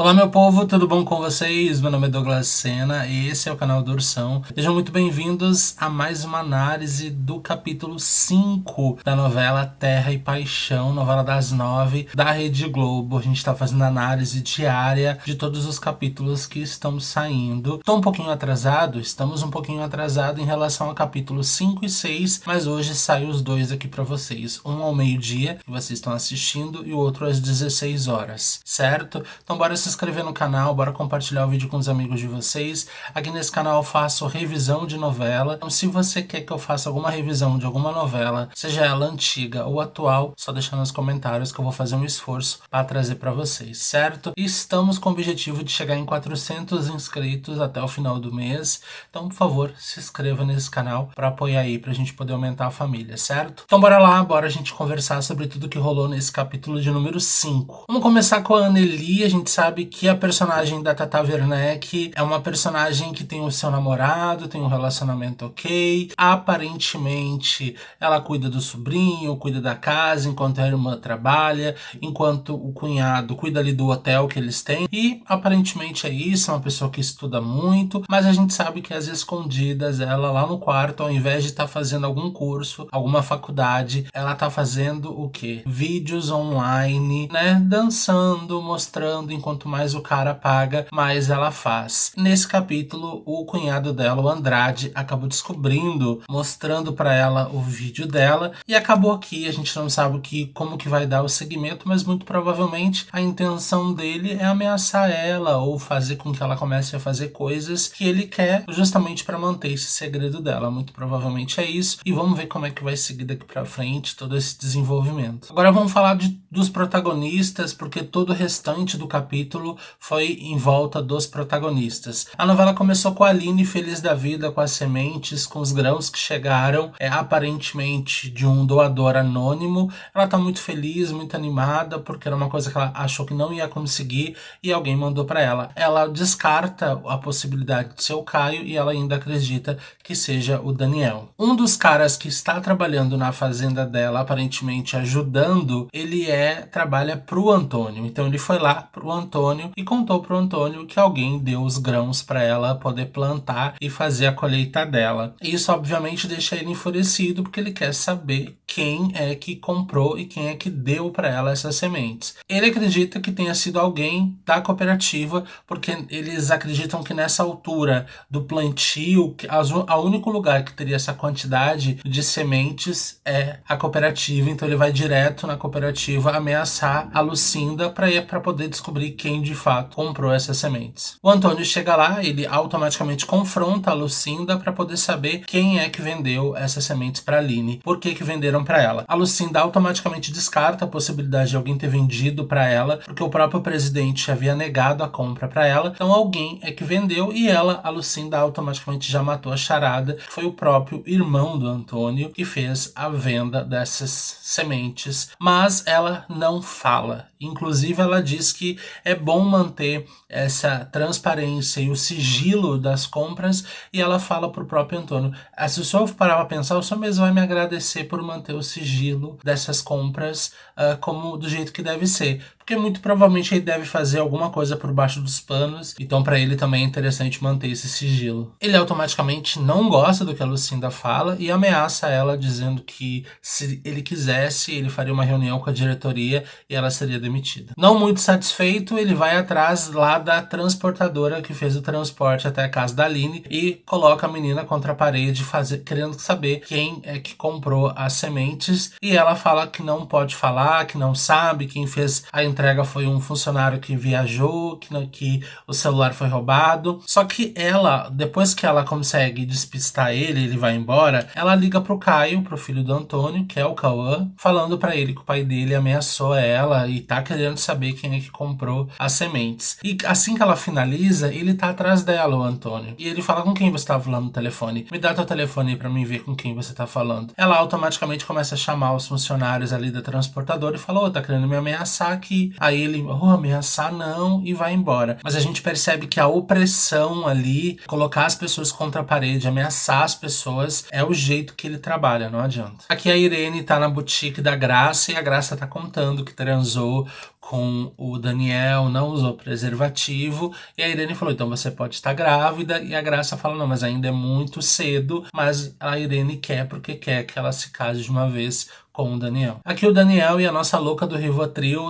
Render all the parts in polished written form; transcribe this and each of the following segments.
Olá meu povo, tudo bom com vocês? Meu nome é Douglas Sena e esse é o canal do Ursão. Sejam muito bem-vindos a mais uma análise do capítulo 5 da novela Terra e Paixão, novela das 9 da Rede Globo. A gente está fazendo análise diária de todos os capítulos que estão saindo. Estou um pouquinho atrasado, estamos um pouquinho atrasado em relação ao capítulo 5 e 6, mas hoje saem os dois aqui para vocês. Um ao meio-dia, que vocês estão assistindo, e o outro às 16 horas, certo? Então bora se inscrever no canal, bora compartilhar o vídeo com os amigos de vocês. Aqui nesse canal eu faço revisão de novela, então se você quer que eu faça alguma revisão de alguma novela, seja ela antiga ou atual, só deixa nos comentários que eu vou fazer um esforço para trazer para vocês, certo? E estamos com o objetivo de chegar em 400 inscritos até o final do mês, então por favor, se inscreva nesse canal para apoiar aí, pra gente poder aumentar a família, certo? Então bora lá, bora a gente conversar sobre tudo que rolou nesse capítulo de número 5. Vamos começar com a Anneli. A gente sabe que a personagem da Tata Werneck é uma personagem que tem o seu namorado, tem um relacionamento ok. Aparentemente, ela cuida do sobrinho, cuida da casa, enquanto a irmã trabalha, enquanto o cunhado cuida ali do hotel que eles têm. E aparentemente é isso, é uma pessoa que estuda muito, mas a gente sabe que às escondidas, ela lá no quarto, ao invés de estar fazendo algum curso, alguma faculdade, ela tá fazendo o quê? Vídeos online, né? Dançando, mostrando, enquanto mais o cara paga, mais ela faz. Nesse capítulo, o cunhado dela, o Andrade, acabou descobrindo, mostrando pra ela o vídeo dela, e acabou aqui. A gente não sabe como que vai dar o segmento, mas muito provavelmente a intenção dele é ameaçar ela ou fazer com que ela comece a fazer coisas que ele quer justamente para manter esse segredo dela. Muito provavelmente é isso, e vamos ver como é que vai seguir daqui pra frente todo esse desenvolvimento. Agora vamos falar dos protagonistas, porque todo o restante do capítulo foi em volta dos protagonistas. A novela começou com a Aline feliz da vida com as sementes, com os grãos que chegaram, aparentemente de um doador anônimo. Ela tá muito feliz, muito animada, porque era uma coisa que ela achou que não ia conseguir e alguém mandou para ela. Ela descarta a possibilidade de ser o Caio e ela ainda acredita que seja o Daniel. Um dos caras que está trabalhando na fazenda dela, aparentemente ajudando, ele trabalha pro Antônio. Então ele foi lá pro Antônio e contou pro Antônio que alguém deu os grãos para ela poder plantar e fazer a colheita dela. Isso obviamente deixa ele enfurecido, porque ele quer saber quem é que comprou e quem é que deu para ela essas sementes. Ele acredita que tenha sido alguém da cooperativa, porque eles acreditam que nessa altura do plantio, o único lugar que teria essa quantidade de sementes é a cooperativa. Então ele vai direto na cooperativa ameaçar a Lucinda para poder descobrir quem de fato comprou essas sementes. O Antônio chega lá, ele automaticamente confronta a Lucinda para poder saber quem é que vendeu essas sementes para Aline, por que venderam para ela. A Lucinda automaticamente descarta a possibilidade de alguém ter vendido para ela, porque o próprio presidente havia negado a compra para ela. Então alguém é que vendeu, e ela, a Lucinda, automaticamente já matou a charada. Foi o próprio irmão do Antônio que fez a venda dessas sementes, mas ela não fala. Inclusive ela diz que é bom manter essa transparência e o sigilo das compras, e ela fala pro próprio Antônio: se o senhor parar pra pensar, o senhor mesmo vai me agradecer por manter o sigilo dessas compras como do jeito que deve ser, porque muito provavelmente ele deve fazer alguma coisa por baixo dos panos, então para ele também é interessante manter esse sigilo. Ele automaticamente não gosta do que a Lucinda fala e ameaça ela, dizendo que se ele quisesse, ele faria uma reunião com a diretoria e ela seria demitida. Não muito satisfeito, ele vai atrás lá da transportadora que fez o transporte até a casa da Aline e coloca a menina contra a parede, querendo saber quem é que comprou as sementes, e ela fala que não pode falar, que não sabe. Quem fez a entrega foi um funcionário que viajou, que o celular foi roubado. Só que ela, depois que ela consegue despistar ele vai embora, ela liga pro Caio, pro filho do Antônio, que é o Cauã, falando para ele que o pai dele ameaçou ela e tá querendo saber quem é que comprou as sementes. E assim que ela finaliza, ele tá atrás dela, o Antônio, e ele fala: com quem você tá falando no telefone? Me dá teu telefone aí pra mim ver com quem você tá falando. Ela automaticamente começa a chamar os funcionários ali da transportadora e fala: tá querendo me ameaçar aqui, aqui. Aí ele, ameaçar não, e vai embora. Mas a gente percebe que a opressão ali, colocar as pessoas contra a parede, ameaçar as pessoas, é o jeito que ele trabalha, não adianta. Aqui a Irene tá na boutique da Graça e a Graça tá contando que transou com o Daniel, não usou preservativo, e a Irene falou, então você pode estar grávida, e a Graça fala, não, mas ainda é muito cedo, mas a Irene quer porque quer que ela se case de uma vez com o Daniel. Aqui o Daniel e a nossa louca do Rivotril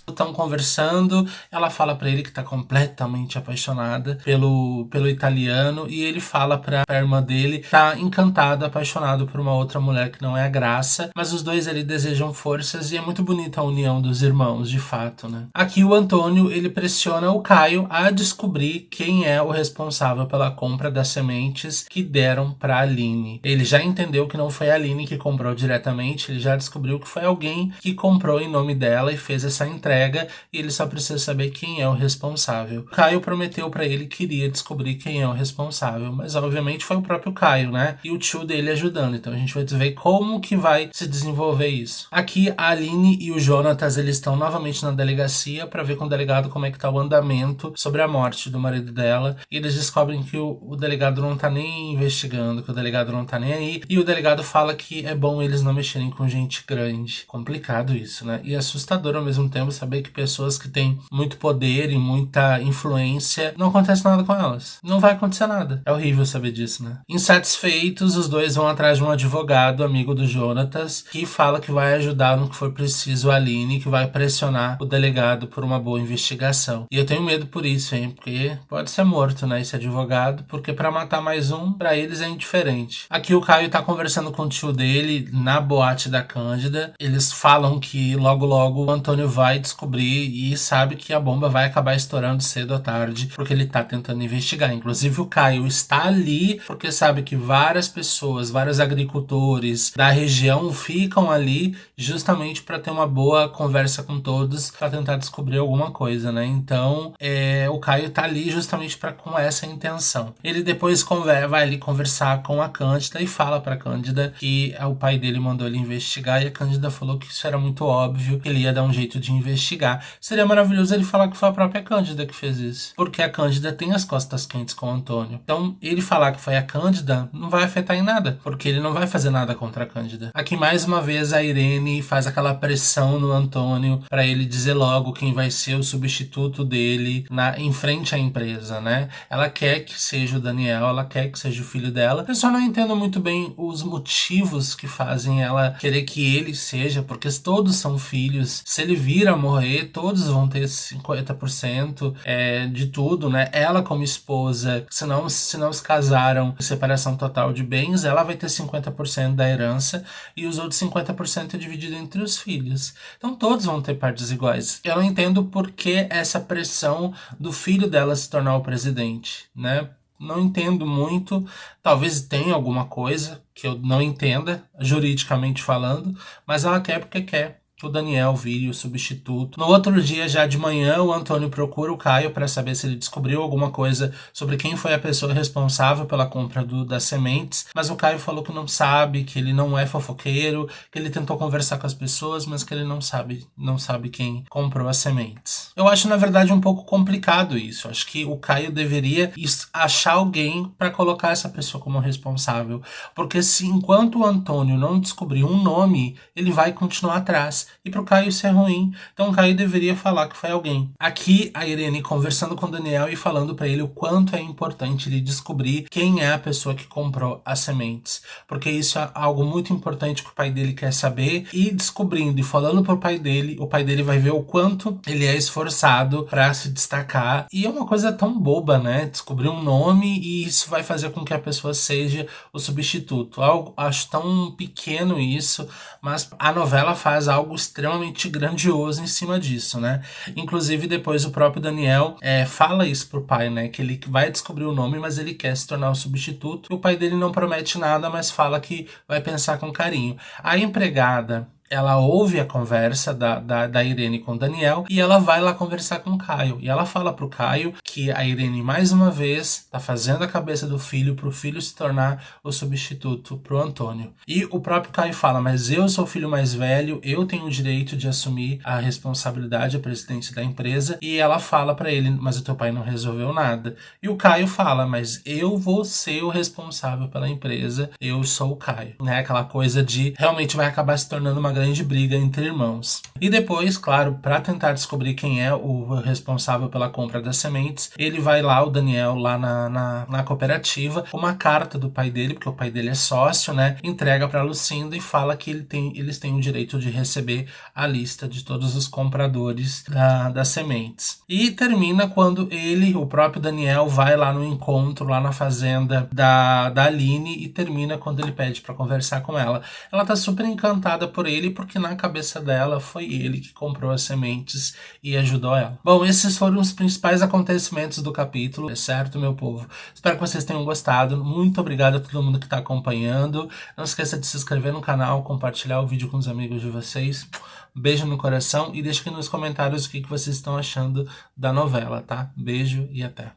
estão conversando, ela fala pra ele que tá completamente apaixonada pelo italiano, e ele fala pra irmã dele tá encantado, apaixonado por uma outra mulher que não é a Graça, mas os dois ali desejam forças e é muito bonita a união dos irmãos, de fato, né? Aqui o Antônio, ele pressiona o Caio a descobrir quem é o responsável pela compra das sementes que deram pra Aline. Ele já entendeu que não foi a Aline que comprou diretamente, ele já descobriu que foi alguém que comprou em nome dela e fez essa entrega, e ele só precisa saber quem é o responsável. Caio prometeu pra ele que iria descobrir quem é o responsável, mas obviamente foi o próprio Caio, né? E o tio dele ajudando, então a gente vai ver como que vai se desenvolver isso. Aqui a Aline e o Jonatas, eles estão novamente na delegacia pra ver com o delegado como é que tá o andamento sobre a morte do marido dela, e eles descobrem que o delegado não tá nem investigando, que o delegado não tá nem aí, e o delegado fala que é bom eles não mexerem com gente grande. Complicado isso, né? E assustador ao mesmo tempo saber que pessoas que têm muito poder e muita influência, não acontece nada com elas. Não vai acontecer nada. É horrível saber disso, né? Insatisfeitos, os dois vão atrás de um advogado, amigo do Jonatas, que fala que vai ajudar no que for preciso a Aline, que vai pressionar o delegado por uma boa investigação. E eu tenho medo por isso, hein? Porque pode ser morto, né, esse advogado, porque pra matar mais um, pra eles é indiferente. Aqui o Caio tá conversando com o tio dele na boate da Cândida. Eles falam que logo logo o Antônio vai descobrir e sabe que a bomba vai acabar estourando cedo ou tarde, porque ele tá tentando investigar. Inclusive o Caio está ali porque sabe que várias pessoas, vários agricultores da região ficam ali justamente para ter uma boa conversa com todos, para tentar descobrir alguma coisa, né? Então o Caio tá ali justamente com essa intenção. Ele depois vai ali conversar com a Cândida e fala pra Cândida que o pai dele mandou ele investigar, e a Cândida falou que isso era muito óbvio, que ele ia dar um jeito de investigar. Seria maravilhoso ele falar que foi a própria Cândida que fez isso, porque a Cândida tem as costas quentes com o Antônio. Então ele falar que foi a Cândida não vai afetar em nada, porque ele não vai fazer nada contra a Cândida. Aqui mais uma vez a Irene faz aquela pressão no Antônio para ele dizer logo quem vai ser o substituto dele em frente à empresa, né? Ela quer que seja o Daniel, ela quer que seja o filho dela. Eu só não entendo muito bem os motivos que fazem ela querer que ele seja, porque todos são filhos. Se ele vir a morrer, todos vão ter 50% de tudo, né? Ela como esposa, se não se casaram em separação total de bens, ela vai ter 50% da herança e os outros 50% é dividido entre os filhos. Então todos vão ter partes iguais. Eu não entendo por que essa pressão do filho dela se tornar o presidente, né? Não entendo muito, talvez tenha alguma coisa que eu não entenda, juridicamente falando, mas ela quer porque quer que o Daniel vire o substituto. No outro dia, já de manhã, o Antônio procura o Caio para saber se ele descobriu alguma coisa sobre quem foi a pessoa responsável pela compra das sementes, mas o Caio falou que não sabe, que ele não é fofoqueiro, que ele tentou conversar com as pessoas, mas que ele não sabe quem comprou as sementes. Eu acho, na verdade, um pouco complicado isso. Acho que o Caio deveria achar alguém para colocar essa pessoa como responsável, porque se enquanto o Antônio não descobrir um nome, ele vai continuar atrás. E pro Caio isso é ruim. Então o Caio deveria falar que foi alguém. Aqui a Irene conversando com o Daniel e falando pra ele o quanto é importante ele descobrir quem é a pessoa que comprou as sementes. Porque isso é algo muito importante que o pai dele quer saber. E descobrindo e falando pro pai dele, o pai dele vai ver o quanto ele é esforçado pra se destacar. E é uma coisa tão boba, né? Descobrir um nome e isso vai fazer com que a pessoa seja o substituto. Acho tão pequeno isso, mas a novela faz algo extremamente grandioso em cima disso, né? Inclusive depois o próprio Daniel fala isso pro pai, né? Que ele vai descobrir o nome, mas ele quer se tornar o substituto. E o pai dele não promete nada, mas fala que vai pensar com carinho. A empregada ela ouve a conversa da Irene com o Daniel e ela vai lá conversar com o Caio. E ela fala pro Caio que a Irene, mais uma vez, tá fazendo a cabeça do filho pro filho se tornar o substituto pro Antônio. E o próprio Caio fala, mas eu sou o filho mais velho, eu tenho o direito de assumir a responsabilidade, a presidência da empresa. E ela fala pra ele, mas o teu pai não resolveu nada. E o Caio fala, mas eu vou ser o responsável pela empresa, eu sou o Caio. Né? Aquela coisa de realmente vai acabar se tornando uma grande briga entre irmãos. E depois, claro, para tentar descobrir quem é o responsável pela compra das sementes, ele vai lá, o Daniel, lá na cooperativa, uma carta do pai dele, porque o pai dele é sócio, né? Entrega para Lucinda e fala que eles têm o direito de receber a lista de todos os compradores das sementes. E termina quando ele, o próprio Daniel, vai lá no encontro, lá na fazenda da Aline, e termina quando ele pede para conversar com ela. Ela tá super encantada por ele, porque na cabeça dela foi ele que comprou as sementes e ajudou ela. Bom, esses foram os principais acontecimentos do capítulo, é certo, meu povo? Espero que vocês tenham gostado. Muito obrigado a todo mundo que tá acompanhando. Não esqueça de se inscrever no canal, compartilhar o vídeo com os amigos de vocês. Beijo no coração e deixe aqui nos comentários o que vocês estão achando da novela, tá? Beijo e até.